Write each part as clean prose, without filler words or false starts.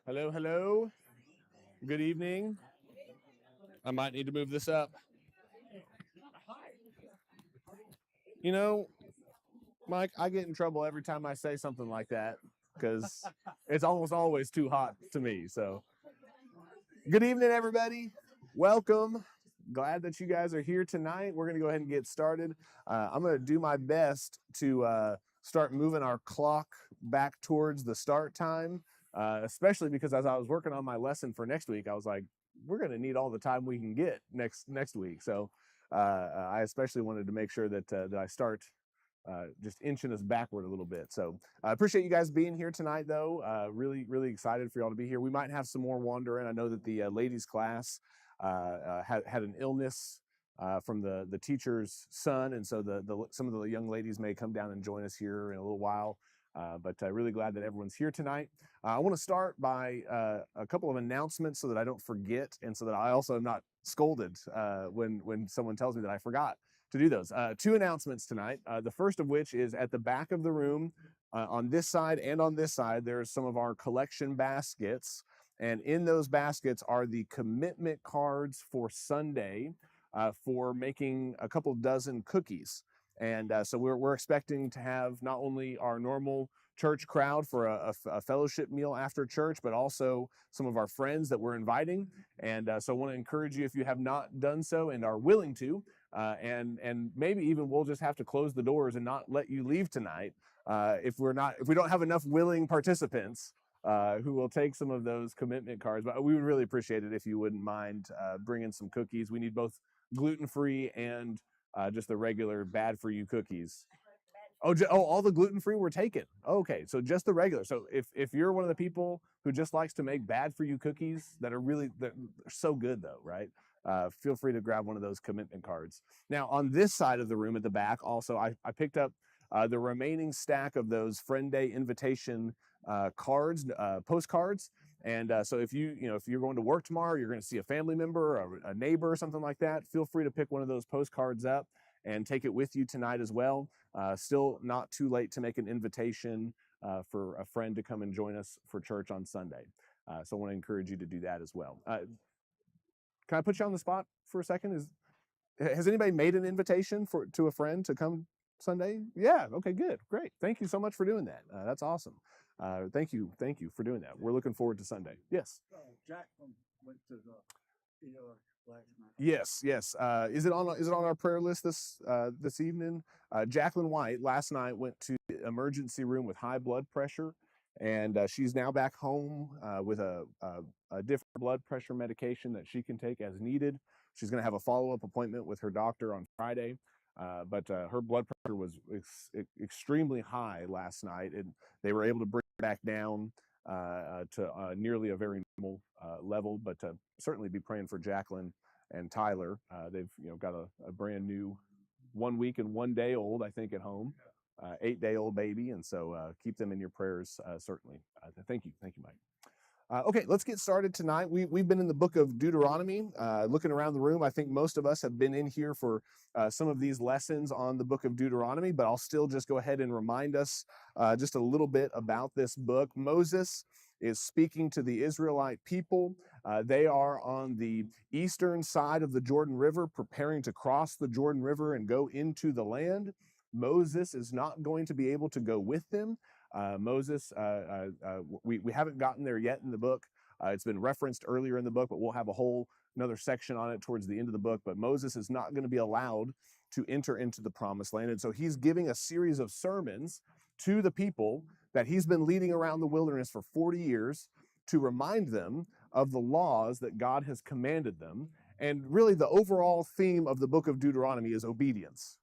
Hello, hello. Good evening. I might need to move this up. You know, Mike, I get in trouble every time I say something like that because it's almost always too hot to me. So, good evening, everybody. Welcome. Glad that you guys are here tonight. We're going to go ahead and get started. I'm going to do my best to start moving our clock back towards the start time, especially because as I was working on my lesson for next week, I was like, we're going to need all the time we can get next week. So I especially wanted to make sure that I start just inching us backward a little bit. So I appreciate you guys being here tonight, though. Really excited for y'all to be here. We might have some more wander in. I know that the ladies class had an illness from the teacher's son, and so some of the young ladies may come down and join us here in a little while. But really glad that everyone's here tonight. I want to start by a couple of announcements so that I don't forget, and so that I also am not scolded when someone tells me that I forgot to do those. Two announcements tonight. The first of which is at the back of the room, on this side and on this side, there's some of our collection baskets. And in those baskets are the commitment cards for Sunday for making a couple dozen cookies. And so we're expecting to have not only our normal church crowd for a fellowship meal after church, but also some of our friends that we're inviting. And so I want to encourage you, if you have not done so and are willing to, and maybe even we'll just have to close the doors and not let you leave tonight if we don't have enough willing participants who will take some of those commitment cards. But we would really appreciate it if you wouldn't mind bringing some cookies. We need both gluten-free and just the regular bad-for-you cookies. All the gluten-free were taken. Okay, so just the regular. So if you're one of the people who just likes to make bad-for-you cookies that are they're so good though, right? Feel free to grab one of those commitment cards. Now, on this side of the room at the back, also, I picked up the remaining stack of those Friend Day invitation cards, postcards. And so if you're going to work tomorrow, you're going to see a family member or a neighbor or something like that, feel free to pick one of those postcards up and take it with you tonight as well. Still not too late to make an invitation for a friend to come and join us for church on Sunday. So I want to encourage you to do that as well. Can I put you on the spot for a second? Has anybody made an invitation to a friend to come Sunday? Yeah. Okay, good. Great. Thank you so much for doing that. That's awesome. Thank you for doing that. We're looking forward to Sunday. Yes. Jacobson went to the ER last night. Yes. Is it on our prayer list this evening? Jacqueline White last night went to the emergency room with high blood pressure, and she's now back home with a different blood pressure medication that she can take as needed. She's going to have a follow-up appointment with her doctor on Friday. But her blood pressure was extremely high last night, and they were able to bring it back down to nearly a very normal level. But certainly be praying for Jacqueline and Tyler. They've got a brand new 1 week and 1 day old, I think, at home, 8-day-old baby, and so keep them in your prayers certainly. Thank you, Mike. Okay, let's get started tonight. We've been in the book of Deuteronomy. Looking around the room, I think most of us have been in here for some of these lessons on the book of Deuteronomy, but I'll still just go ahead and remind us just a little bit about this book. Moses is speaking to the Israelite people. They are on the eastern side of the Jordan River, preparing to cross the Jordan River and go into the land. Moses is not going to be able to go with them. Moses, we haven't gotten there yet in the book. It's been referenced earlier in the book, but we'll have another section on it towards the end of the book. But Moses is not going to be allowed to enter into the promised land. And so he's giving a series of sermons to the people that he's been leading around the wilderness for 40 years to remind them of the laws that God has commanded them. And really the overall theme of the book of Deuteronomy is obedience.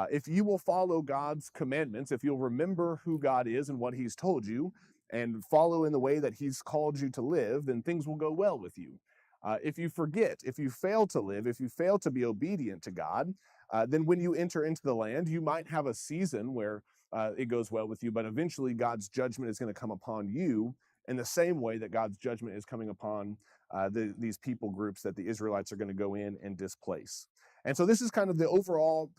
If you will follow God's commandments, if you'll remember who God is and what he's told you, and follow in the way that he's called you to live, then things will go well with you. If you forget, if you fail to live, if you fail to be obedient to God, then when you enter into the land, you might have a season where it goes well with you, but eventually God's judgment is going to come upon you in the same way that God's judgment is coming upon these people groups that the Israelites are going to go in and displace. And so this is kind of the overall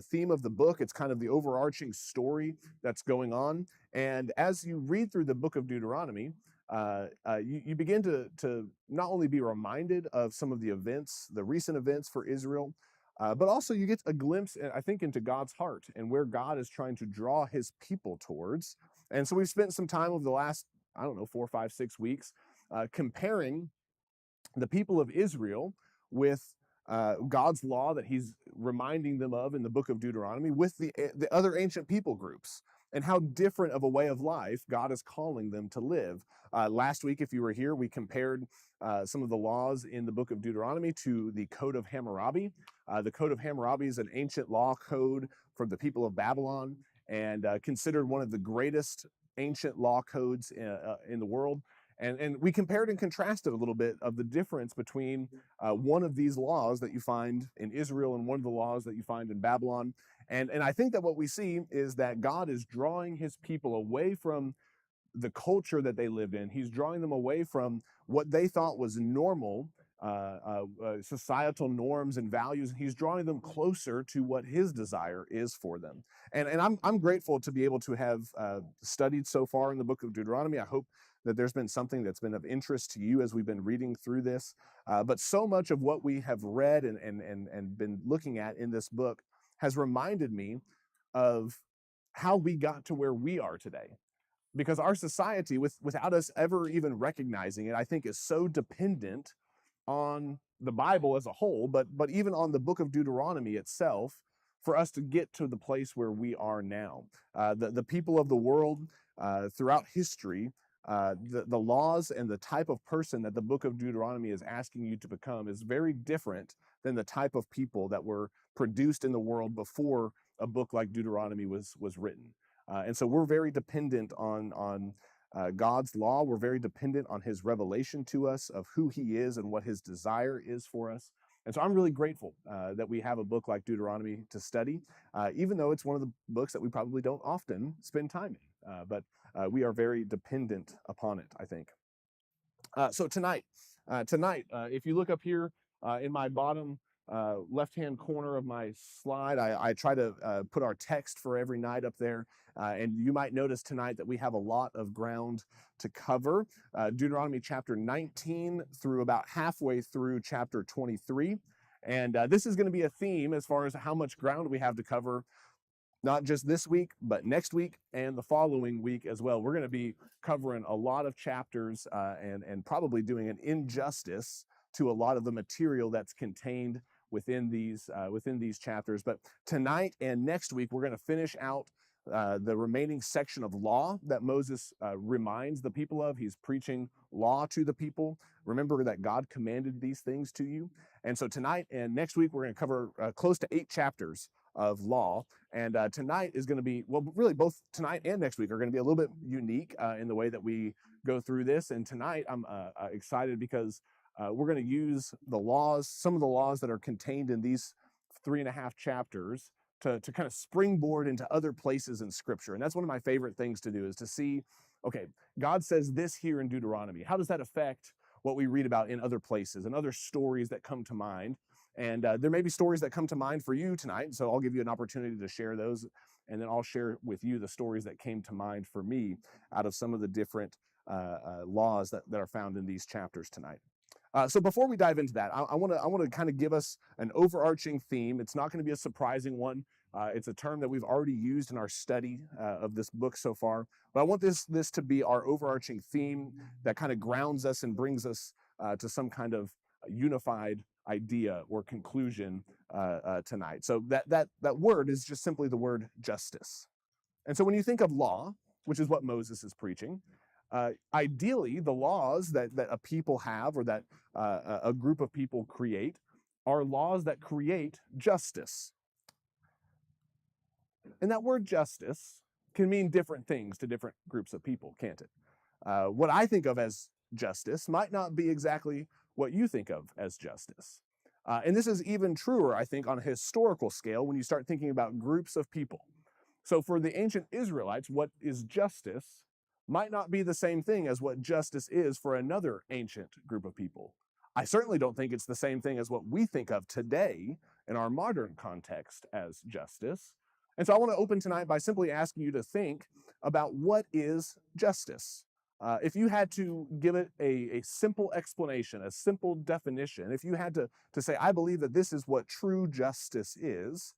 theme of the book. It's kind of the overarching story that's going on. And as you read through the book of Deuteronomy, you begin to not only be reminded of some of the events, the recent events for Israel, but also you get a glimpse, I think, into God's heart and where God is trying to draw his people towards. And so we've spent some time over the last, I don't know, 4, 5, 6 weeks comparing the people of Israel with God's law that he's reminding them of in the book of Deuteronomy with the other ancient people groups and how different of a way of life God is calling them to live. Last week, if you were here, we compared some of the laws in the book of Deuteronomy to the Code of Hammurabi. The Code of Hammurabi is an ancient law code from the people of Babylon and considered one of the greatest ancient law codes in the world. And we compared and contrasted a little bit of the difference between one of these laws that you find in Israel and one of the laws that you find in Babylon. And I think that what we see is that God is drawing his people away from the culture that they lived in. He's drawing them away from what they thought was normal societal norms and values. He's drawing them closer to what his desire is for them. And I'm grateful to be able to have studied so far in the book of Deuteronomy. I hope that there's been something that's been of interest to you as we've been reading through this. But so much of what we have read and been looking at in this book has reminded me of how we got to where we are today. Because our society, without us ever even recognizing it, I think is so dependent on the Bible as a whole, but even on the book of Deuteronomy itself, for us to get to the place where we are now. The people of the world throughout history, the laws and the type of person that the book of Deuteronomy is asking you to become is very different than the type of people that were produced in the world before a book like Deuteronomy was written. And so we're very dependent on God's law. We're very dependent on his revelation to us of who he is and what his desire is for us. And so I'm really grateful that we have a book like Deuteronomy to study, even though it's one of the books that we probably don't often spend time in. But we are very dependent upon it, I think. So tonight, if you look up here in my bottom left-hand corner of my slide, I try to put our text for every night up there. And you might notice tonight that we have a lot of ground to cover. Deuteronomy chapter 19 through about halfway through chapter 23. And this is going to be a theme as far as how much ground we have to cover, not just this week, but next week and the following week as well. We're going to be covering a lot of chapters and probably doing an injustice to a lot of the material that's contained within these chapters. But tonight and next week, we're going to finish out the remaining section of law that Moses reminds the people of. He's preaching law to the people. Remember that God commanded these things to you. And so tonight and next week, we're going to cover close to 8 chapters of law. And tonight is going to be, well, really both tonight and next week are going to be a little bit unique in the way that we go through this. And tonight I'm excited because we're going to use the laws, some of the laws that are contained in these 3.5 chapters to kind of springboard into other places in Scripture. And that's one of my favorite things to do, is to see, okay, God says this here in Deuteronomy. How does that affect what we read about in other places and other stories that come to mind? And there may be stories that come to mind for you tonight, so I'll give you an opportunity to share those, and then I'll share with you the stories that came to mind for me out of some of the different laws that are found in these chapters tonight. So before we dive into that, I want to kind of give us an overarching theme. It's not going to be a surprising one. It's a term that we've already used in our study of this book so far. But I want this to be our overarching theme that kind of grounds us and brings us to some kind of unified idea or conclusion tonight. So that word is just simply the word justice. And so when you think of law, which is what Moses is preaching, ideally, the laws that a people have or that a group of people create are laws that create justice. And that word justice can mean different things to different groups of people, can't it? What I think of as justice might not be exactly what you think of as justice. And this is even truer, I think, on a historical scale when you start thinking about groups of people. So for the ancient Israelites, what is justice might not be the same thing as what justice is for another ancient group of people. I certainly don't think it's the same thing as what we think of today in our modern context as justice. And so I want to open tonight by simply asking you to think about what is justice. If you had to give it a simple explanation, a simple definition, if you had to say, I believe that this is what true justice is,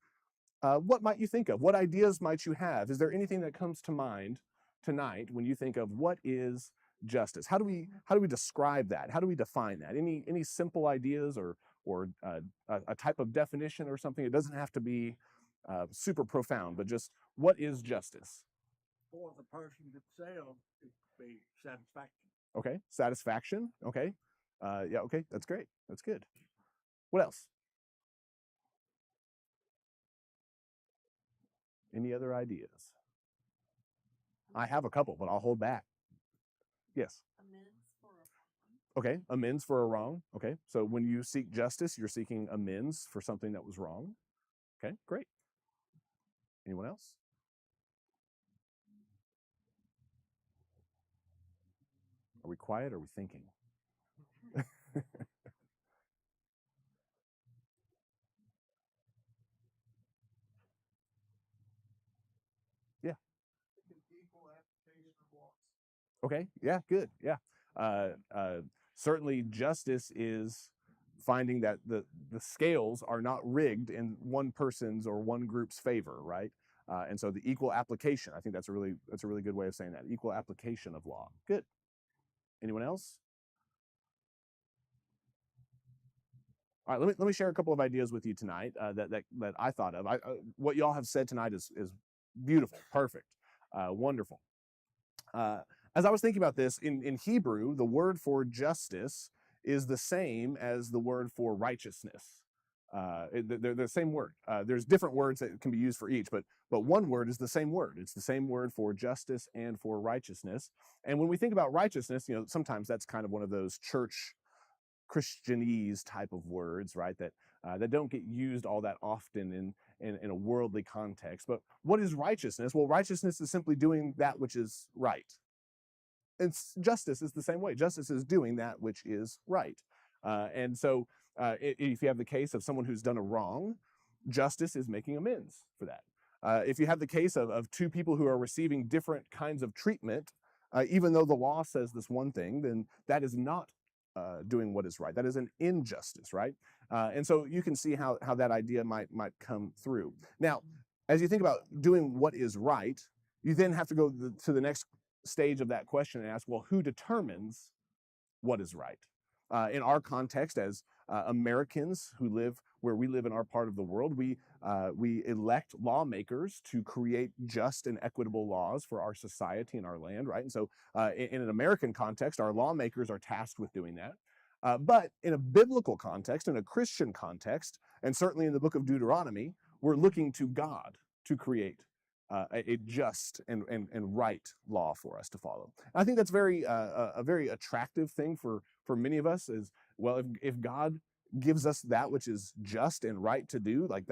what might you think of? What ideas might you have? Is there anything that comes to mind tonight when you think of what is justice? How do we describe that? How do we define that? Any simple ideas or a type of definition or something? It doesn't have to be super profound, but just what is justice? For the person that failed, it could be satisfaction. Okay, satisfaction. Okay, yeah. Okay, that's great. That's good. What else? Any other ideas? I have a couple, but I'll hold back. Yes. Okay, amends for a wrong. Okay, so when you seek justice, you're seeking amends for something that was wrong. Okay, great. Anyone else? Are we quiet or are we thinking? Yeah. Okay, yeah, good. Yeah. Certainly justice is finding that the scales are not rigged in one person's or one group's favor, right? And so the equal application, I think that's a really good way of saying that. Equal application of law. Good. Anyone else? All right, let me share a couple of ideas with you tonight that I thought of. What y'all have said tonight is beautiful, perfect, wonderful. As I was thinking about this, in Hebrew, the word for justice is the same as the word for righteousness. They're the same word. There's different words that can be used for each, but one word is the same word. It's the same word for justice and for righteousness. And when we think about righteousness, sometimes that's kind of one of those church Christianese type of words, right? That don't get used all that often in a worldly context. But what is righteousness? Well, righteousness is simply doing that which is right. Justice is the same way. Justice is doing that which is right. And so if you have the case of someone who's done a wrong, justice is making amends for that. If you have the case of two people who are receiving different kinds of treatment, even though the law says this one thing, then that is not doing what is right. That is an injustice, right? And so you can see how that idea might come through. Now, as you think about doing what is right, you then have to go to the next stage of that question and ask, well, who determines what is right? In our context, as Americans who live where we live in our part of the world, we elect lawmakers to create just and equitable laws for our society and our land, right? And so in an American context, our lawmakers are tasked with doing that. But in a biblical context, in a Christian context, and certainly in the book of Deuteronomy, we're looking to God to create a just and right law for us to follow. And I think that's a very attractive thing for many of us is, well, if God gives us that which is just and right to do, like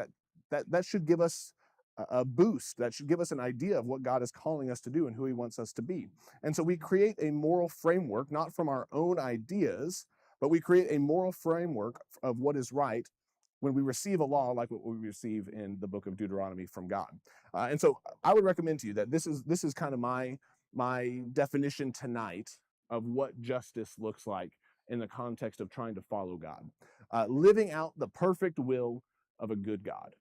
that should give us a boost. That should give us an idea of what God is calling us to do and who he wants us to be. And so we create a moral framework, not from our own ideas, but we create a moral framework of what is right when we receive a law like what we receive in the book of Deuteronomy from God. And so I would recommend to you that this is kind of my definition tonight of what justice looks like in the context of trying to follow God. Living out the perfect will of a good God.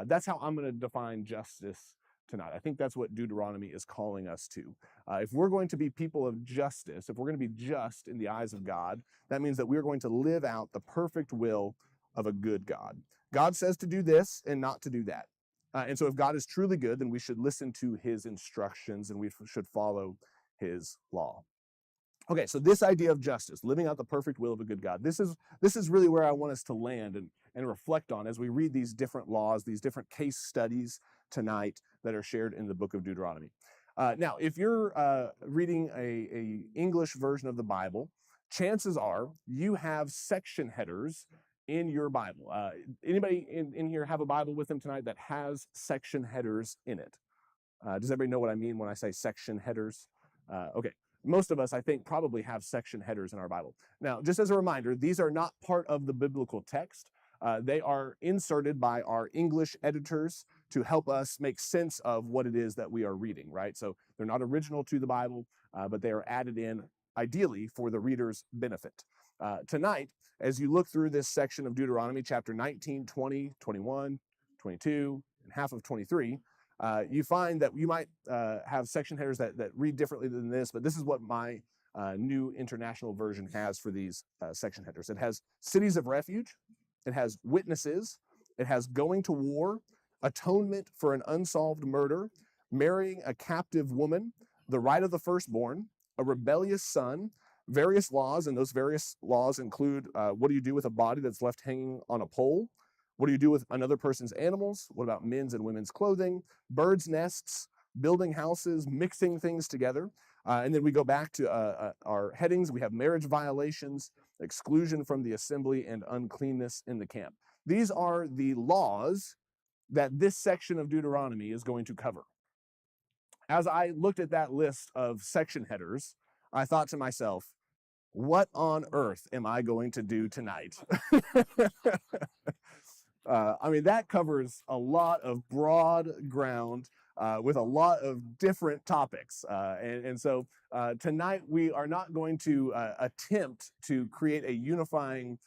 That's how I'm going to define justice tonight. I think that's what Deuteronomy is calling us to. If we're going to be people of justice, if we're going to be just in the eyes of God, that means that we're going to live out the perfect will of a good God. God says to do this and not to do that. And so if God is truly good, then we should listen to his instructions and we should follow his law. Okay, so this idea of justice, living out the perfect will of a good God, this is really where I want us to land and reflect on as we read these different laws, these different case studies tonight that are shared in the book of Deuteronomy. Now, if you're reading a English version of the Bible, chances are you have section headers in your Bible. Anybody in here have a Bible with them tonight that has section headers in it? Does everybody know what I mean when I say section headers? Okay. Most of us, I think, probably have section headers in our Bible. Now, just as a reminder, these are not part of the biblical text. They are inserted by our English editors to help us make sense of what it is that we are reading, right? So they're not original to the Bible. but they are added in ideally for the reader's benefit. Tonight, as you look through this section of Deuteronomy, chapter 19, 20, 21, 22, and half of 23, you find that you might have section headers that read differently than this, but this is what my New International Version has for these section headers. It has cities of refuge, it has witnesses, it has going to war, atonement for an unsolved murder, marrying a captive woman, the right of the firstborn, a rebellious son, various laws, and those various laws include what do you do with a body that's left hanging on a pole? What do you do with another person's animals? What about men's and women's clothing, birds' nests, building houses, mixing things together? And then we go back to our headings. We have marriage violations, exclusion from the assembly, and uncleanness in the camp. These are the laws that this section of Deuteronomy is going to cover. As I looked at that list of section headers, I thought to myself, what on earth am I going to do tonight? I mean, that covers a lot of broad ground with a lot of different topics. And so tonight we are not going to attempt to create a unifying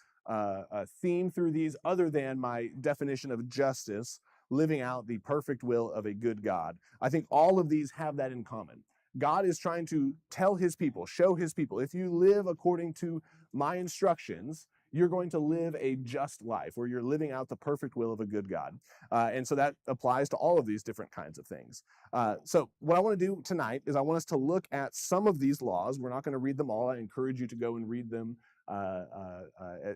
theme through these other than my definition of justice, living out the perfect will of a good God. I think all of these have that in common. God is trying to tell his people, show his people, if you live according to my instructions, you're going to live a just life where you're living out the perfect will of a good God. And so that applies to all of these different kinds of things. So what I want to do tonight is I want us to look at some of these laws. We're not going to read them all. I encourage you to go and read them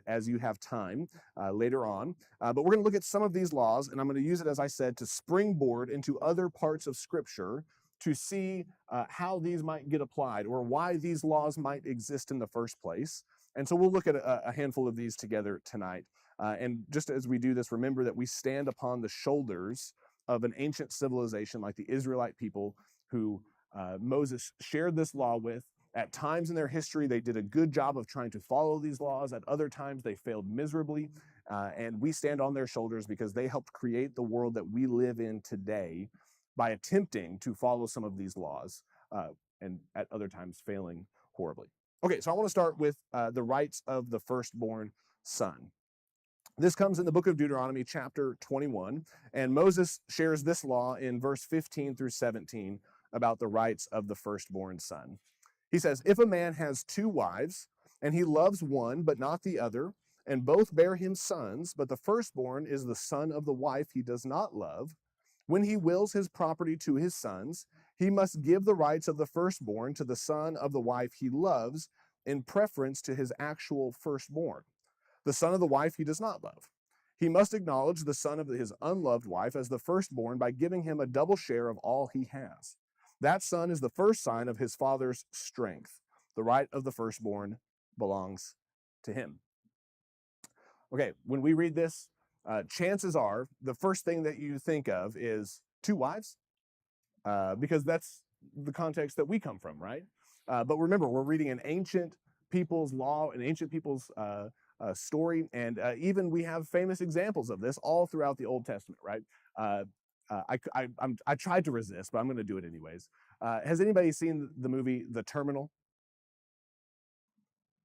as you have time later on. But we're going to look at some of these laws, and I'm going to use it, as I said, to springboard into other parts of Scripture to see how these might get applied or why these laws might exist in the first place. And so we'll look at a handful of these together tonight. And just as we do this, remember that we stand upon the shoulders of an ancient civilization like the Israelite people who Moses shared this law with. At times in their history, they did a good job of trying to follow these laws. At other times, they failed miserably. And we stand on their shoulders because they helped create the world that we live in today by attempting to follow some of these laws and at other times failing horribly. Okay, so I want to start with the rights of the firstborn son. This comes in the book of Deuteronomy, chapter 21, and Moses shares this law in verse 15 through 17 about the rights of the firstborn son. He says, if a man has two wives, and he loves one but not the other, and both bear him sons, but the firstborn is the son of the wife he does not love, when he wills his property to his sons, he must give the rights of the firstborn to the son of the wife he loves in preference to his actual firstborn, the son of the wife he does not love. He must acknowledge the son of his unloved wife as the firstborn by giving him a double share of all he has. That son is the first sign of his father's strength. The right of the firstborn belongs to him. Okay, when we read this, chances are the first thing that you think of is two wives, because that's the context that we come from, right? But remember, we're reading an ancient people's law, an ancient people's story, and even we have famous examples of this all throughout the Old Testament, right? I tried to resist, but I'm going to do it anyways. Has anybody seen the movie The Terminal?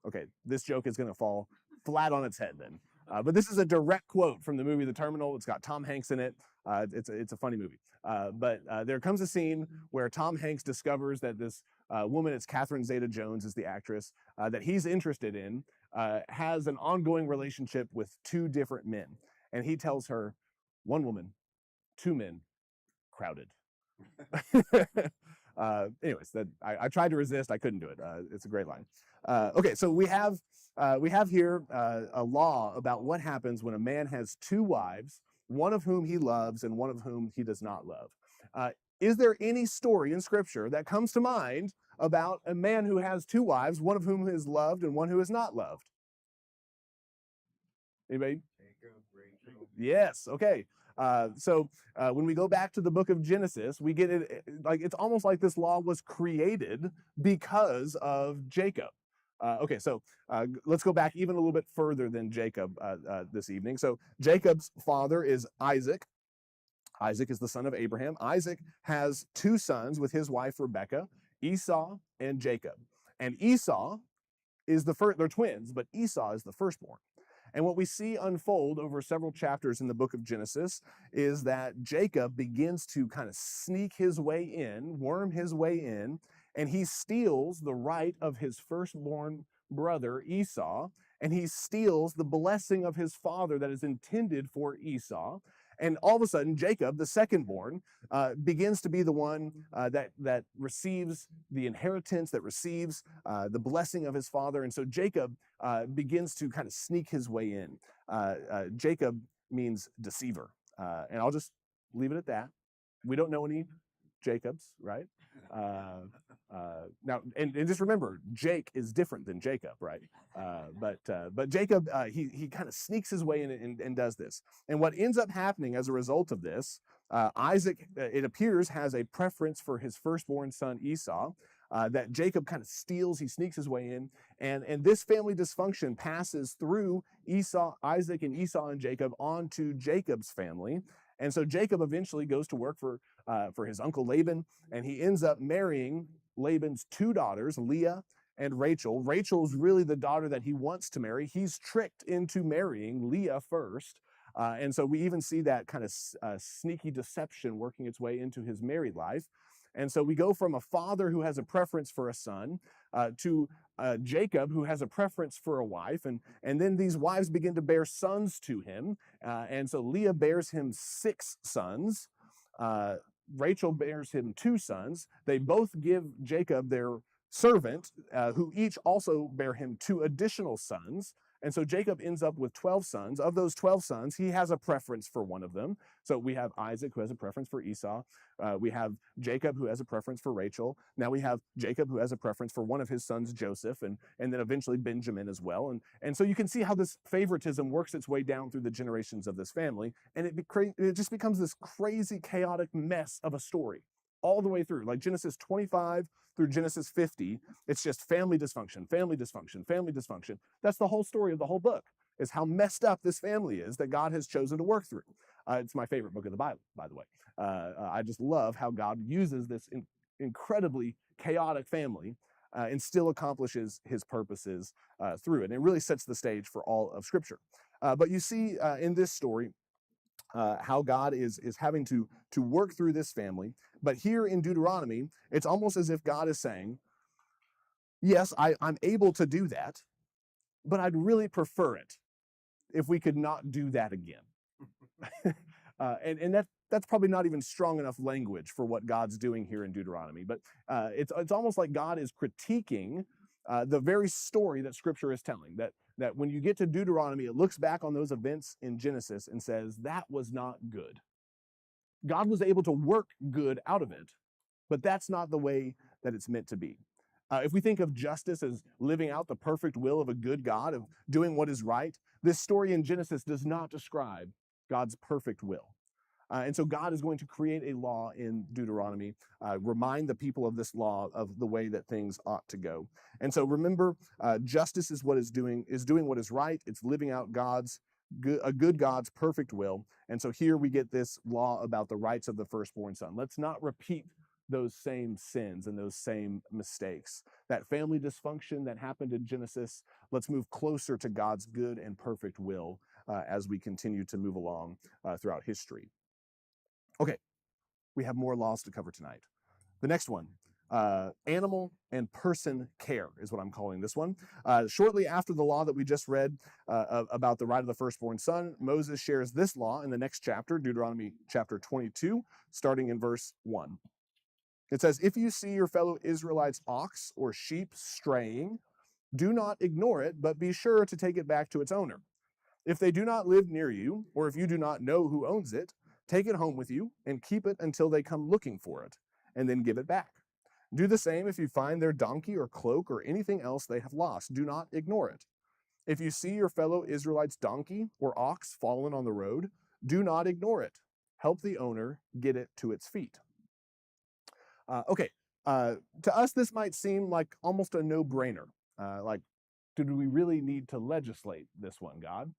Okay, this joke is going to fall flat on its head then. But this is a direct quote from the movie The Terminal. It's got Tom Hanks in it. It's a funny movie. But there comes a scene where Tom Hanks discovers that this woman, it's Catherine Zeta-Jones is the actress, that he's interested in, has an ongoing relationship with two different men. And he tells her, one woman, two men, crowded. Anyways, I tried to resist. I couldn't do it. It's a great line. Okay, so we have here a law about what happens when a man has two wives, one of whom he loves and one of whom he does not love. Is there any story in Scripture that comes to mind about a man who has two wives, one of whom is loved and one who is not loved? Anybody? Jacob, Rachel. Yes. Okay. So when we go back to the book of Genesis, we get it like it's almost like this law was created because of Jacob. Okay, so let's go back even a little bit further than Jacob this evening. So Jacob's father is Isaac. Isaac is the son of Abraham. Isaac has two sons with his wife Rebekah, Esau and Jacob. And Esau is the first, they're twins, but Esau is the firstborn. And what we see unfold over several chapters in the book of Genesis is that Jacob begins to kind of sneak his way in, worm his way in, and he steals the right of his firstborn brother Esau, and he steals the blessing of his father that is intended for Esau. And all of a sudden, Jacob, the secondborn, begins to be the one that receives the inheritance, that receives the blessing of his father. And so Jacob begins to kind of sneak his way in. Jacob means deceiver. And I'll just leave it at that. We don't know any Jacobs, right? Now, and just remember, Jake is different than Jacob, right? But Jacob, he kind of sneaks his way in and does this. And what ends up happening as a result of this, Isaac, it appears, has a preference for his firstborn son Esau. That Jacob kind of steals, he sneaks his way in, and this family dysfunction passes through Isaac and Esau and Jacob onto Jacob's family. And so Jacob eventually goes to work for his uncle Laban, and he ends up marrying Laban's two daughters, Leah and Rachel. Rachel's really the daughter that he wants to marry. He's tricked into marrying Leah first. And so we even see that kind of sneaky deception working its way into his married life. And so we go from a father who has a preference for a son to Jacob, who has a preference for a wife. And then these wives begin to bear sons to him. And so Leah bears him 6 sons. Rachel bears him 2 sons. They both give Jacob their servant, who each also bear him 2 additional sons. And so Jacob ends up with 12 sons. Of those 12 sons, he has a preference for one of them. So we have Isaac, who has a preference for Esau. We have Jacob, who has a preference for Rachel. Now we have Jacob, who has a preference for one of his sons, Joseph, and then eventually Benjamin as well. And so you can see how this favoritism works its way down through the generations of this family. And it just becomes this crazy, chaotic mess of a story all the way through. Like Genesis 25 through Genesis 50, it's just family dysfunction, family dysfunction, family dysfunction. That's the whole story of the whole book, is how messed up this family is that God has chosen to work through. It's my favorite book of the Bible, by the way. I just love how God uses this incredibly chaotic family and still accomplishes his purposes through it. And it really sets the stage for all of Scripture. But you see in this story how God is having to work through this family. But here in Deuteronomy, it's almost as if God is saying, yes, I'm able to do that, but I'd really prefer it if we could not do that again. And that's probably not even strong enough language for what God's doing here in Deuteronomy. But it's almost like God is critiquing the very story that Scripture is telling. That when you get to Deuteronomy, it looks back on those events in Genesis and says, that was not good. God was able to work good out of it, but that's not the way that it's meant to be. If we think of justice as living out the perfect will of a good God, of doing what is right, this story in Genesis does not describe God's perfect will. And so God is going to create a law in Deuteronomy, remind the people of this law of the way that things ought to go. And so remember, justice is doing what is right. It's living out a good God's perfect will. And so here we get this law about the rights of the firstborn son. Let's not repeat those same sins and those same mistakes. That family dysfunction that happened in Genesis, let's move closer to God's good and perfect will as we continue to move along throughout history. Okay, we have more laws to cover tonight. The next one, animal and person care is what I'm calling this one. Shortly after the law that we just read about the right of the firstborn son, Moses shares this law in the next chapter, Deuteronomy chapter 22, starting in verse 1. It says, if you see your fellow Israelites' ox or sheep straying, do not ignore it, but be sure to take it back to its owner. If they do not live near you, or if you do not know who owns it, take it home with you and keep it until they come looking for it, and then give it back. Do the same if you find their donkey or cloak or anything else they have lost. Do not ignore it. If you see your fellow Israelites' donkey or ox fallen on the road, do not ignore it. Help the owner get it to its feet. To us, this might seem like almost a no-brainer. Like, do we really need to legislate this one, God?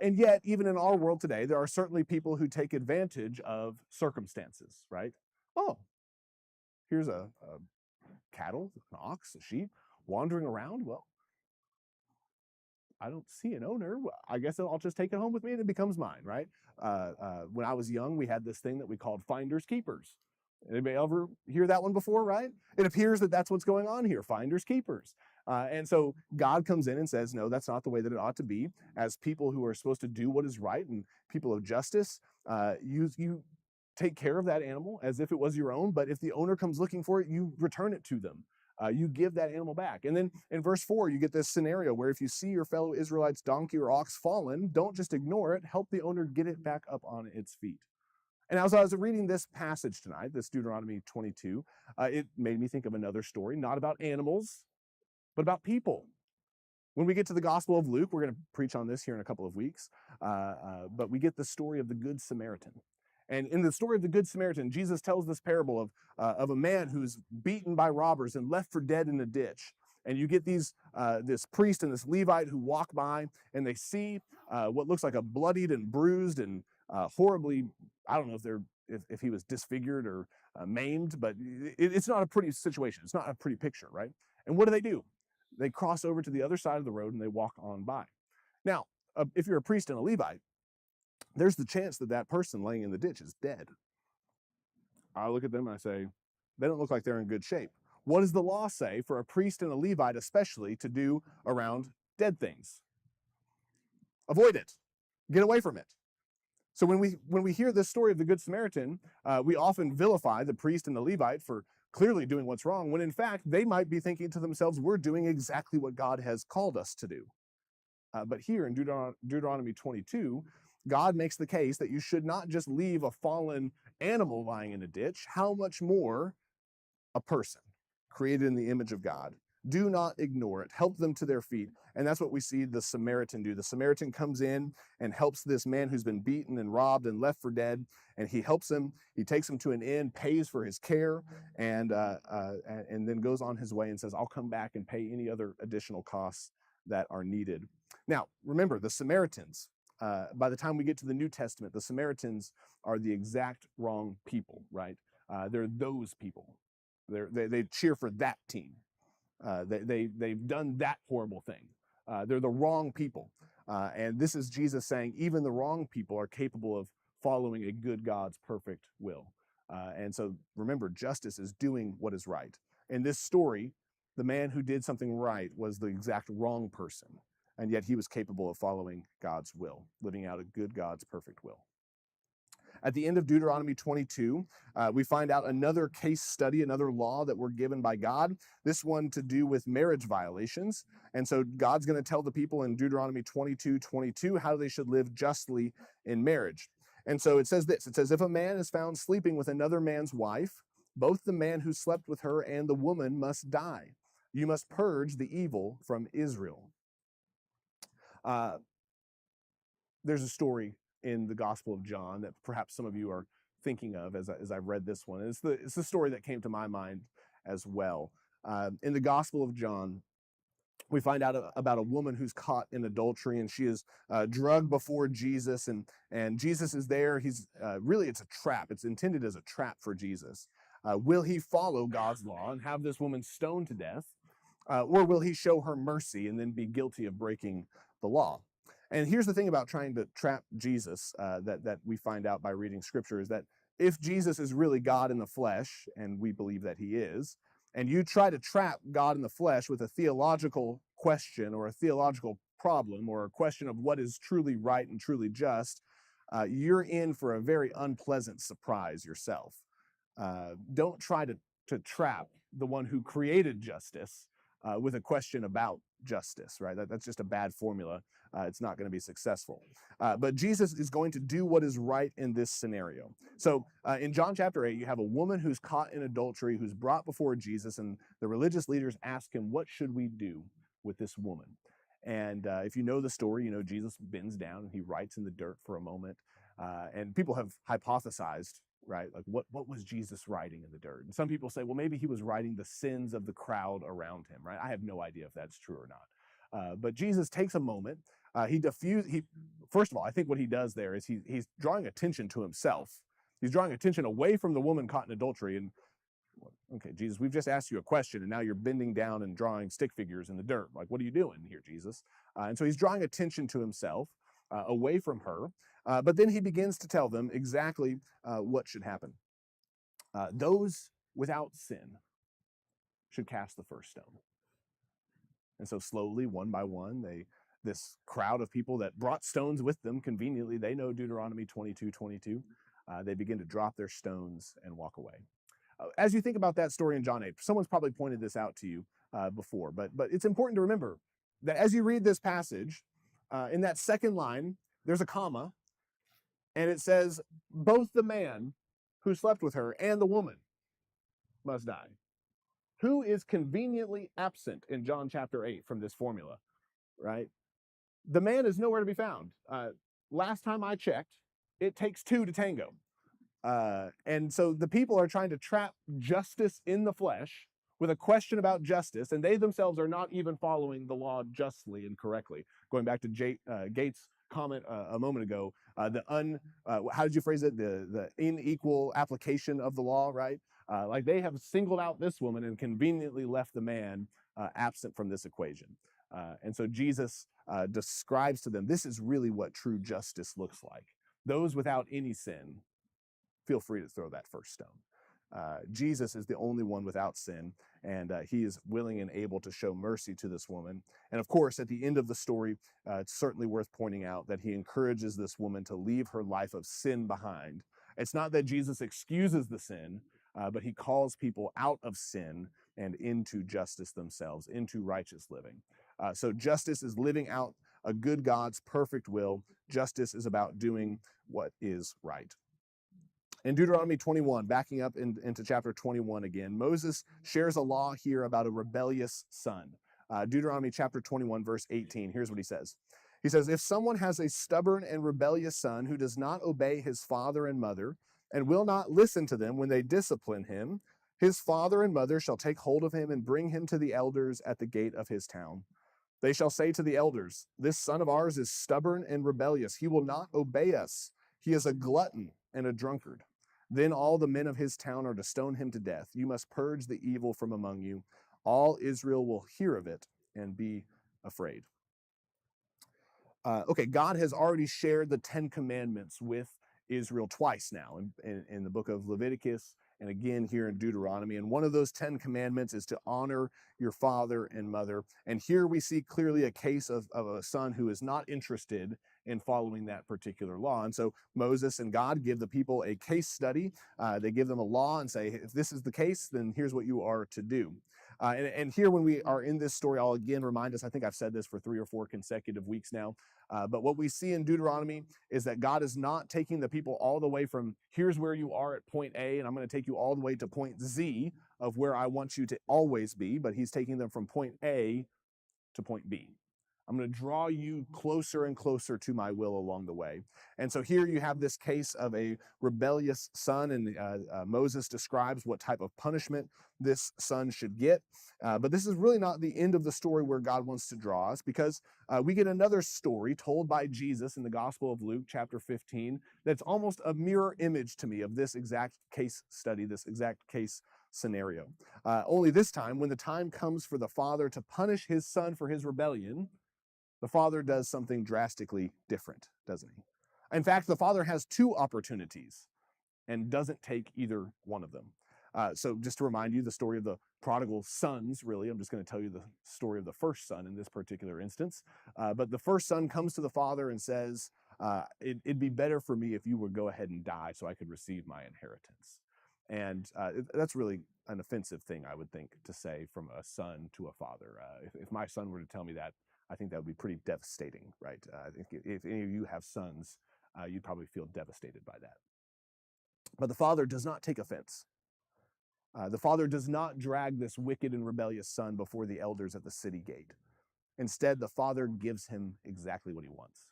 And yet, even in our world today, there are certainly people who take advantage of circumstances, right? Oh, here's a cattle, an ox, a sheep, wandering around. Well, I don't see an owner. Well, I guess I'll just take it home with me and it becomes mine, right? When I was young, we had this thing that we called finders keepers. Anybody ever hear that one before, right? It appears that that's what's going on here, finders keepers. And so God comes in and says, no, that's not the way that it ought to be. As people who are supposed to do what is right and people of justice, you take care of that animal as if it was your own. But if the owner comes looking for it, you return it to them. You give that animal back. And then in verse 4, you get this scenario where if you see your fellow Israelites' donkey or ox fallen, don't just ignore it. Help the owner get it back up on its feet. And as I was reading this passage tonight, this Deuteronomy 22, it made me think of another story, not about animals, but about people. When we get to the Gospel of Luke, we're going to preach on this here in a couple of weeks, but we get the story of the Good Samaritan. And in the story of the Good Samaritan, Jesus tells this parable of a man who's beaten by robbers and left for dead in a ditch. And you get this priest and this Levite who walk by, and they see what looks like a bloodied and bruised and horribly, I don't know if he was disfigured or maimed, but it's not a pretty situation. It's not a pretty picture, right? And what do? They cross over to the other side of the road and they walk on by. Now, if you're a priest and a Levite, there's the chance that that person laying in the ditch is dead. I look at them and I say, they don't look like they're in good shape. What does the law say for a priest and a Levite especially to do around dead things? Avoid it. Get away from it. So when we hear this story of the Good Samaritan, we often vilify the priest and the Levite for clearly doing what's wrong, when in fact they might be thinking to themselves, we're doing exactly what God has called us to do. But here in Deuteronomy 22, God makes the case that you should not just leave a fallen animal lying in a ditch. How much more a person created in the image of God? Do not ignore it. Help them to their feet. And that's what we see the Samaritan do. The Samaritan comes in and helps this man who's been beaten and robbed and left for dead. And he helps him. He takes him to an inn, pays for his care, and then goes on his way and says, I'll come back and pay any other additional costs that are needed. Now, remember, the Samaritans, by the time we get to the New Testament, the Samaritans are the exact wrong people, right? They're those people. They cheer for that team. They've done that horrible thing. They're the wrong people. And this is Jesus saying, even the wrong people are capable of following a good God's perfect will. And so remember, justice is doing what is right. In this story, the man who did something right was the exact wrong person. And yet he was capable of following God's will, living out a good God's perfect will. At the end of Deuteronomy 22, we find out another case study, another law that were given by God, this one to do with marriage violations. And so God's going to tell the people in Deuteronomy 22:22 how they should live justly in marriage. And so it says this, it says, if a man is found sleeping with another man's wife, both the man who slept with her and the woman must die. You must purge the evil from Israel. There's a story in the Gospel of John that perhaps some of you are thinking of as I've read this one. It's the story that came to my mind as well. In the Gospel of John, we find out about a woman who's caught in adultery, and she is drugged before Jesus, and Jesus is there. He's really, it's a trap. It's intended as a trap for Jesus. Will he follow God's law and have this woman stoned to death, or will he show her mercy and then be guilty of breaking the law? And here's the thing about trying to trap Jesus that we find out by reading scripture is that if Jesus is really God in the flesh, and we believe that he is, and you try to trap God in the flesh with a theological question or a theological problem or a question of what is truly right and truly just, you're in for a very unpleasant surprise yourself. Don't try to trap the one who created justice with a question about justice, right? That's just a bad formula. It's not going to be successful. But Jesus is going to do what is right in this scenario. So in John chapter 8, you have a woman who's caught in adultery, who's brought before Jesus, and the religious leaders ask him, what should we do with this woman? And if you know the story, you know Jesus bends down and he writes in the dirt for a moment. And people have hypothesized, right? Like what was Jesus writing in the dirt? And some people say, well, maybe he was writing the sins of the crowd around him, right? I have no idea if that's true or not. But Jesus takes a moment. First of all, I think what he does there is he's drawing attention to himself. He's drawing attention away from the woman caught in adultery and Okay, Jesus, we've just asked you a question, and now you're bending down and drawing stick figures in the dirt. Like, what are you doing here, Jesus? And so he's drawing attention to himself, away from her. But then he begins to tell them exactly what should happen. Those without sin should cast the first stone. And so slowly, one by one, this crowd of people that brought stones with them, conveniently, they know Deuteronomy 22:22, they begin to drop their stones and walk away. As you think about that story in John 8, someone's probably pointed this out to you before, but it's important to remember that as you read this passage, in that second line, there's a comma, and it says, both the man who slept with her and the woman must die. Who is conveniently absent in John chapter 8 from this formula, right? The man is nowhere to be found. Last time I checked, it takes two to tango. And so the people are trying to trap justice in the flesh with a question about justice, and they themselves are not even following the law justly and correctly. Going back to Gates' comment a moment ago, how did you phrase it? The unequal application of the law, right? Like they have singled out this woman and conveniently left the man absent from this equation. And so Jesus describes to them, this is really what true justice looks like. Those without any sin, feel free to throw that first stone. Jesus is the only one without sin, and he is willing and able to show mercy to this woman. And of course, at the end of the story, it's certainly worth pointing out that he encourages this woman to leave her life of sin behind. It's not that Jesus excuses the sin, but he calls people out of sin and into justice themselves, into righteous living. So justice is living out a good God's perfect will. Justice is about doing what is right. In Deuteronomy 21, backing up into chapter 21 again, Moses shares a law here about a rebellious son. Deuteronomy chapter 21, verse 18, here's what he says. He says, if someone has a stubborn and rebellious son who does not obey his father and mother and will not listen to them when they discipline him, his father and mother shall take hold of him and bring him to the elders at the gate of his town. They shall say to the elders, this son of ours is stubborn and rebellious. He will not obey us. He is a glutton and a drunkard. Then all the men of his town are to stone him to death. You must purge the evil from among you. All Israel will hear of it and be afraid. Okay, God has already shared the 10 commandments with Israel twice now in the book of Leviticus and again here in Deuteronomy. And one of those 10 commandments is to honor your father and mother. And here we see clearly a case of a son who is not interested in following that particular law. And so Moses and God give the people a case study. They give them a law and say, if this is the case, then here's what you are to do. And here when we are in this story, I'll again remind us, I think I've said this for 3 or 4 consecutive weeks now, but what we see in Deuteronomy is that God is not taking the people all the way from here's where you are at point A, and I'm going to take you all the way to point Z of where I want you to always be, but he's taking them from point A to point B. I'm going to draw you closer and closer to my will along the way. And so here you have this case of a rebellious son, and Moses describes what type of punishment this son should get. But this is really not the end of the story where God wants to draw us, because we get another story told by Jesus in the Gospel of Luke, chapter 15, that's almost a mirror image to me of this exact case study, this exact case scenario. Only this time, when the time comes for the father to punish his son for his rebellion, the father does something drastically different, doesn't he? In fact, the father has 2 opportunities and doesn't take either one of them. So just to remind you, the story of the prodigal sons, really, I'm just going to tell you the story of the first son in this particular instance. But the first son comes to the father and says, it'd be better for me if you would go ahead and die so I could receive my inheritance. And that's really an offensive thing, I would think, to say from a son to a father. If my son were to tell me that, I think that would be pretty devastating, right? I think if any of you have sons, you'd probably feel devastated by that. But the father does not take offense. The father does not drag this wicked and rebellious son before the elders at the city gate. Instead, the father gives him exactly what he wants.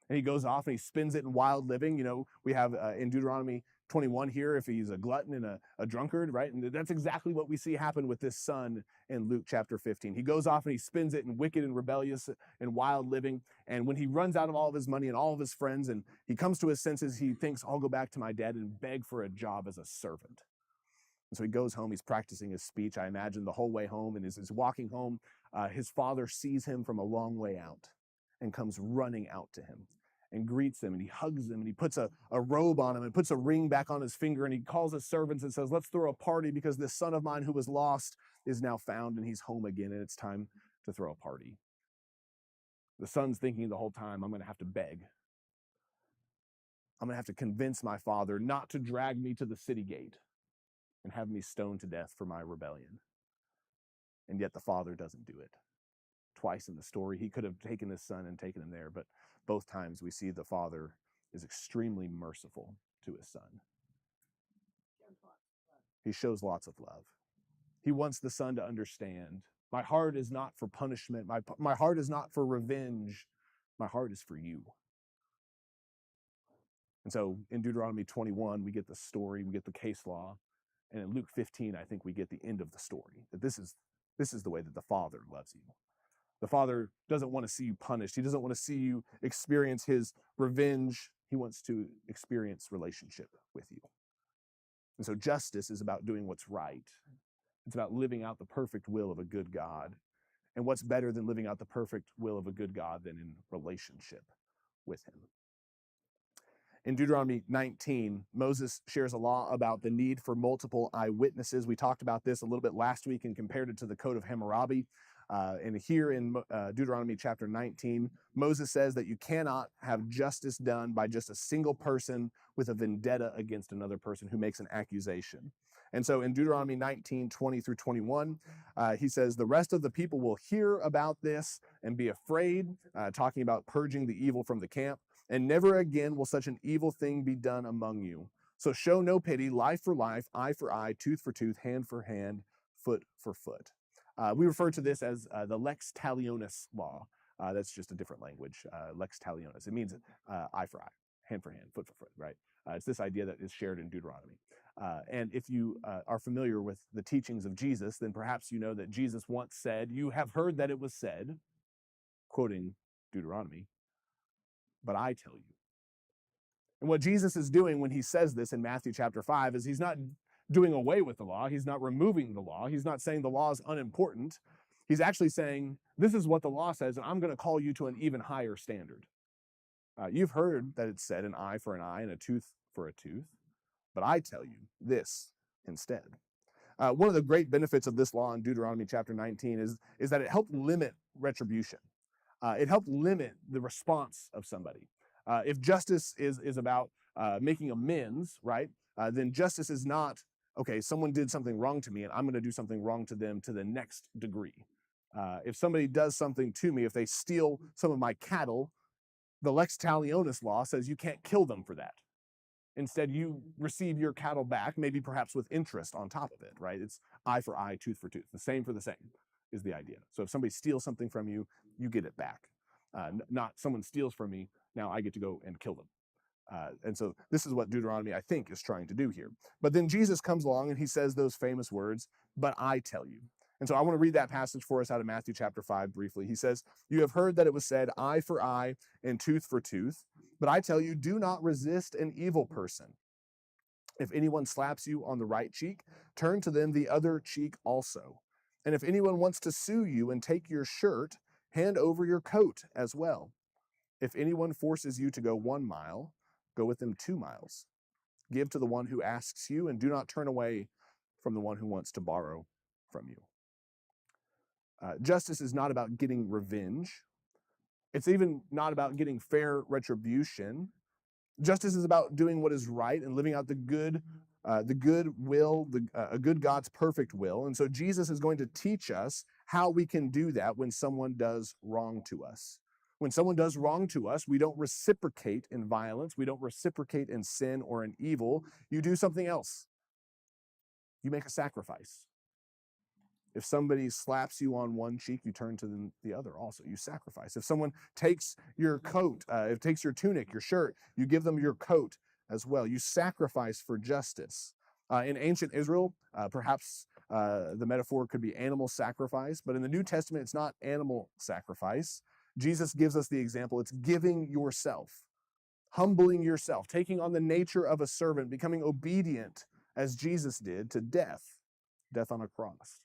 And he goes off and he spends it in wild living. You know, we have in Deuteronomy 21 here, if he's a glutton and a drunkard, right? And that's exactly what we see happen with this son in Luke chapter 15. He goes off and he spends it in wicked and rebellious and wild living. And when he runs out of all of his money and all of his friends and he comes to his senses, he thinks, I'll go back to my dad and beg for a job as a servant. And so he goes home, he's practicing his speech, I imagine, the whole way home. And as he's walking home, his father sees him from a long way out and comes running out to him and greets him, and he hugs him, and he puts a robe on him and puts a ring back on his finger, and he calls his servants and says, let's throw a party because this son of mine who was lost is now found, and he's home again, and it's time to throw a party. The son's thinking the whole time, I'm going to have to beg. I'm going to have to convince my father not to drag me to the city gate and have me stoned to death for my rebellion. And yet the father doesn't do it. Twice in the story, he could have taken his son and taken him there, but both times we see the father is extremely merciful to his son. He shows lots of love. He wants the son to understand, my heart is not for punishment. My heart is not for revenge. My heart is for you. And so in Deuteronomy 21, we get the story, we get the case law. And in Luke 15, I think we get the end of the story, that this is the way that the Father loves you. The Father doesn't want to see you punished. He doesn't want to see you experience his revenge. He wants to experience relationship with you. And so justice is about doing what's right. It's about living out the perfect will of a good God. And what's better than living out the perfect will of a good God than in relationship with him? In Deuteronomy 19, Moses shares a law about the need for multiple eyewitnesses. We talked about this a little bit last week and compared it to the Code of Hammurabi. And here in Deuteronomy chapter 19, Moses says that you cannot have justice done by just a single person with a vendetta against another person who makes an accusation. And so in Deuteronomy 19, 20 through 21, he says, the rest of the people will hear about this and be afraid, talking about purging the evil from the camp. And never again will such an evil thing be done among you. So show no pity, life for life, eye for eye, tooth for tooth, hand for hand, foot for foot. We refer to this as the lex talionis law. That's just a different language, lex talionis. It means eye for eye, hand for hand, foot for foot, right? It's this idea that is shared in Deuteronomy. And if you are familiar with the teachings of Jesus, then perhaps you know that Jesus once said, you have heard that it was said, quoting Deuteronomy, but I tell you. And what Jesus is doing when he says this in Matthew chapter 5 is he's not doing away with the law. He's not removing the law. He's not saying the law is unimportant. He's actually saying, this is what the law says, and I'm going to call you to an even higher standard. You've heard that it's said an eye for an eye and a tooth for a tooth, but I tell you this instead. One of the great benefits of this law in Deuteronomy chapter 19 is that it helped limit retribution. It helped limit the response of somebody. If justice is about making amends, right, then justice is not, okay, someone did something wrong to me and I'm going to do something wrong to them to the next degree. If somebody does something to me, if they steal some of my cattle, the lex talionis law says you can't kill them for that. Instead, you receive your cattle back, maybe perhaps with interest on top of it, right? It's eye for eye, tooth for tooth. The same for the same is the idea. So if somebody steals something from you, you get it back. Not someone steals from me, now I get to go and kill them. And so this is what Deuteronomy, I think, is trying to do here. But then Jesus comes along and he says those famous words, but I tell you. And so I want to read that passage for us out of Matthew chapter 5 briefly. He says, you have heard that it was said, eye for eye and tooth for tooth. But I tell you, do not resist an evil person. If anyone slaps you on the right cheek, turn to them the other cheek also. And if anyone wants to sue you and take your shirt, hand over your coat as well. If anyone forces you to go 1 mile, go with them 2 miles. Give to the one who asks you, and do not turn away from the one who wants to borrow from you. Justice is not about getting revenge. It's even not about getting fair retribution. Justice is about doing what is right and living out the good will, a good God's perfect will. And so Jesus is going to teach us how we can do that when someone does wrong to us. When someone does wrong to us, we don't reciprocate in violence. We don't reciprocate in sin or in evil. You do something else. You make a sacrifice. If somebody slaps you on one cheek, you turn to them the other also. You sacrifice. If someone takes your coat, takes your tunic, your shirt, you give them your coat as well. You sacrifice for justice. In ancient Israel, perhaps the metaphor could be animal sacrifice, but in the New Testament, it's not animal sacrifice. Jesus gives us the example. It's giving yourself, humbling yourself, taking on the nature of a servant, becoming obedient as Jesus did, to death on a cross.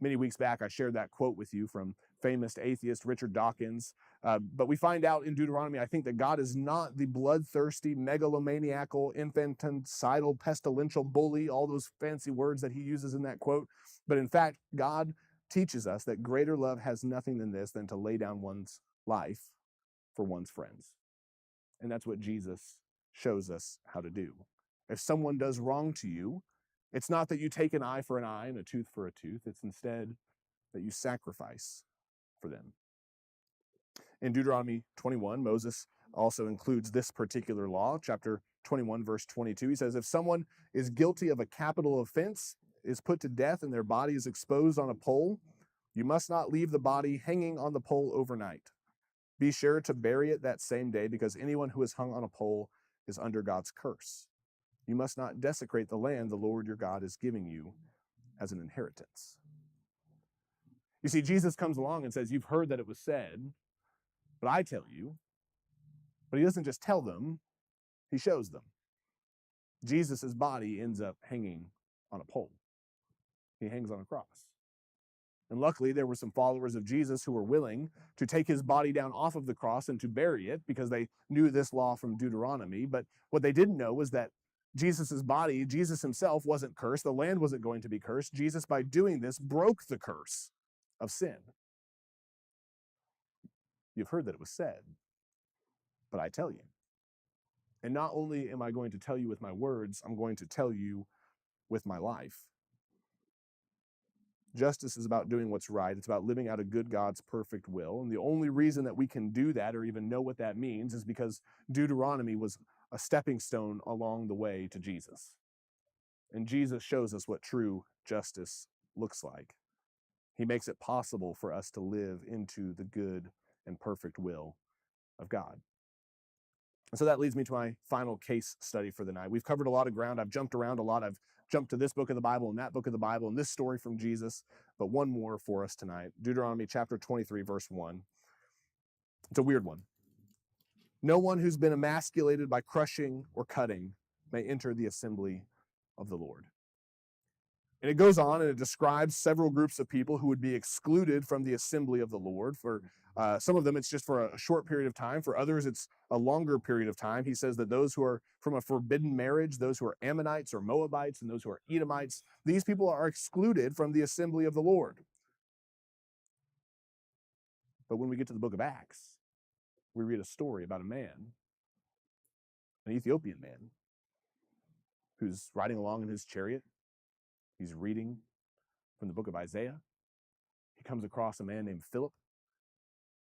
Many weeks back, I shared that quote with you from famous atheist Richard Dawkins. But we find out in Deuteronomy, I think, that God is not the bloodthirsty, megalomaniacal, infanticidal, pestilential bully, all those fancy words that he uses in that quote. But in fact, God teaches us that greater love has nothing than this, than to lay down one's life for one's friends. And that's what Jesus shows us how to do. If someone does wrong to you, it's not that you take an eye for an eye and a tooth for a tooth. It's instead that you sacrifice for them. In Deuteronomy 21, Moses also includes this particular law. Chapter 21, verse 22, he says, if someone is guilty of a capital offense, is put to death, and their body is exposed on a pole, you must not leave the body hanging on the pole overnight. Be sure to bury it that same day, because anyone who is hung on a pole is under God's curse. You must not desecrate the land the Lord your God is giving you as an inheritance. You see, Jesus comes along and says, you've heard that it was said, but I tell you. But he doesn't just tell them, he shows them. Jesus' body ends up hanging on a pole. He hangs on a cross. And luckily, there were some followers of Jesus who were willing to take his body down off of the cross and to bury it, because they knew this law from Deuteronomy. But what they didn't know was that Jesus' body, Jesus himself, wasn't cursed. The land wasn't going to be cursed. Jesus, by doing this, broke the curse of sin. You've heard that it was said, but I tell you. And not only am I going to tell you with my words, I'm going to tell you with my life. Justice is about doing what's right. It's about living out a good God's perfect will. And the only reason that we can do that, or even know what that means, is because Deuteronomy was a stepping stone along the way to Jesus. And Jesus shows us what true justice looks like. He makes it possible for us to live into the good and perfect will of God. And so that leads me to my final case study for the night. We've covered a lot of ground. I've jumped around a lot. I've jumped to this book of the Bible and that book of the Bible and this story from Jesus. But one more for us tonight. Deuteronomy chapter 23, verse 1. It's a weird one. No one who's been emasculated by crushing or cutting may enter the assembly of the Lord. And it goes on and it describes several groups of people who would be excluded from the assembly of the Lord. For some of them, it's just for a short period of time. For others, it's a longer period of time. He says that those who are from a forbidden marriage, those who are Ammonites or Moabites, and those who are Edomites, these people are excluded from the assembly of the Lord. But when we get to the book of Acts, we read a story about a man, an Ethiopian man, who's riding along in his chariot. He's reading from the book of Isaiah. He comes across a man named Philip.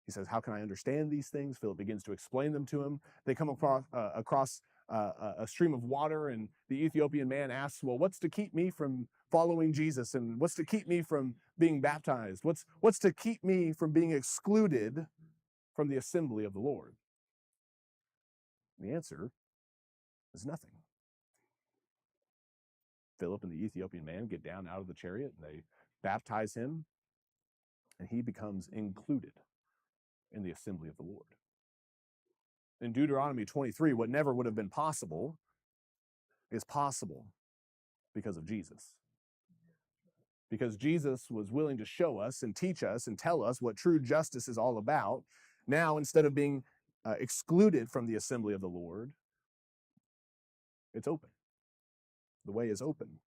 He says, how can I understand these things? Philip begins to explain them to him. They come across a stream of water, and the Ethiopian man asks, well, what's to keep me from following Jesus? And what's to keep me from being baptized? What's to keep me from being excluded from the assembly of the Lord? And the answer is nothing. Philip and the Ethiopian man get down out of the chariot, and they baptize him, and he becomes included in the assembly of the Lord. In Deuteronomy 23, what never would have been possible is possible because of Jesus. Because Jesus was willing to show us and teach us and tell us what true justice is all about. Now, instead of being excluded from the assembly of the Lord, it's open. The way is open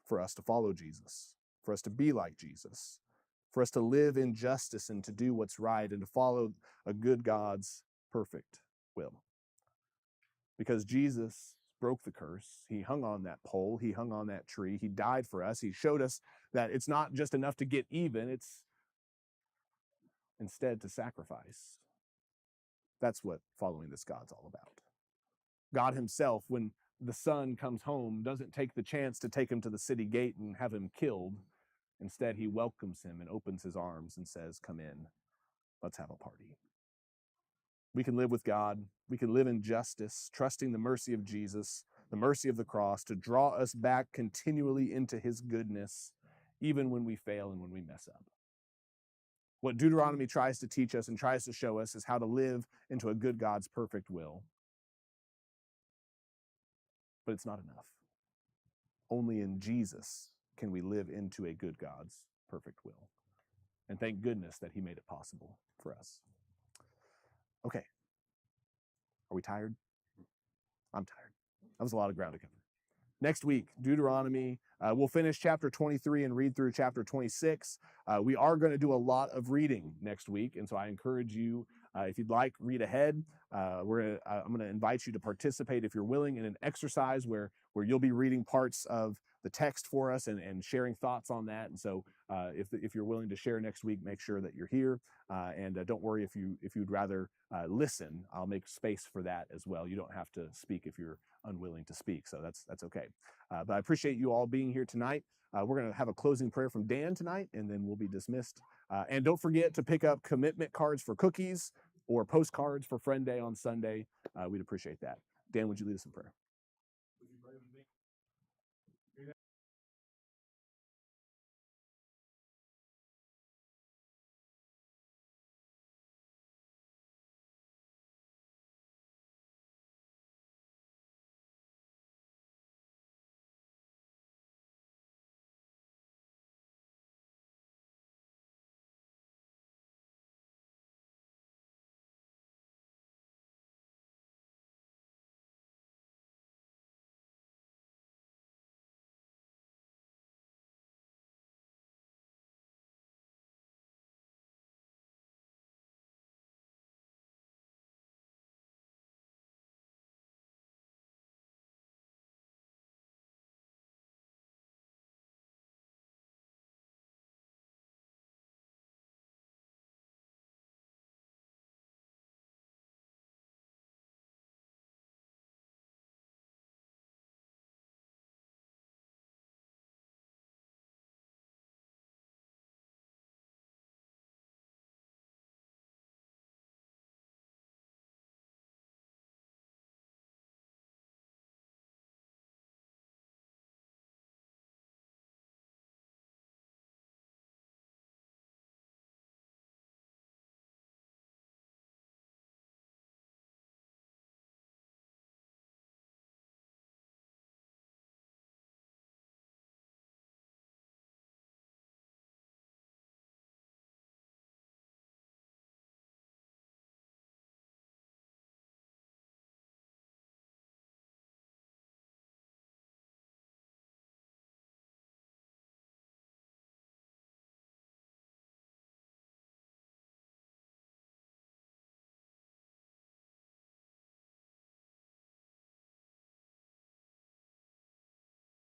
for us to follow Jesus, for us to be like Jesus, for us to live in justice and to do what's right and to follow a good God's perfect will. Because Jesus broke the curse. He hung on that pole. He hung on that tree. He died for us. He showed us that it's not just enough to get even. It's instead to sacrifice. That's what following this God's all about. God himself, when the son comes home, doesn't take the chance to take him to the city gate and have him killed. Instead, he welcomes him and opens his arms and says, come in, let's have a party. We can live with God. We can live in justice, trusting the mercy of Jesus, the mercy of the cross, to draw us back continually into his goodness, even when we fail and when we mess up. What Deuteronomy tries to teach us and tries to show us is how to live into a good God's perfect will. but it's not enough. Only in Jesus can we live into a good God's perfect will. And thank goodness that he made it possible for us. Okay. Are we tired? I'm tired. That was a lot of ground to cover. Next week, Deuteronomy. We'll finish chapter 23 and read through chapter 26. We are going to do a lot of reading next week, and so I encourage you, if you'd like, read ahead. I'm going to invite you to participate, if you're willing, in an exercise where you'll be reading parts of the text for us and sharing thoughts on that. And so if you're willing to share next week, make sure that you're here. And don't worry if you'd rather listen. I'll make space for that as well. You don't have to speak if you're unwilling to speak, so that's okay. But I appreciate you all being here tonight. We're going to have a closing prayer from Dan tonight, and then we'll be dismissed. And don't forget to pick up commitment cards for cookies or postcards for Friend Day on Sunday. We'd appreciate that. Dan, would you lead us in prayer?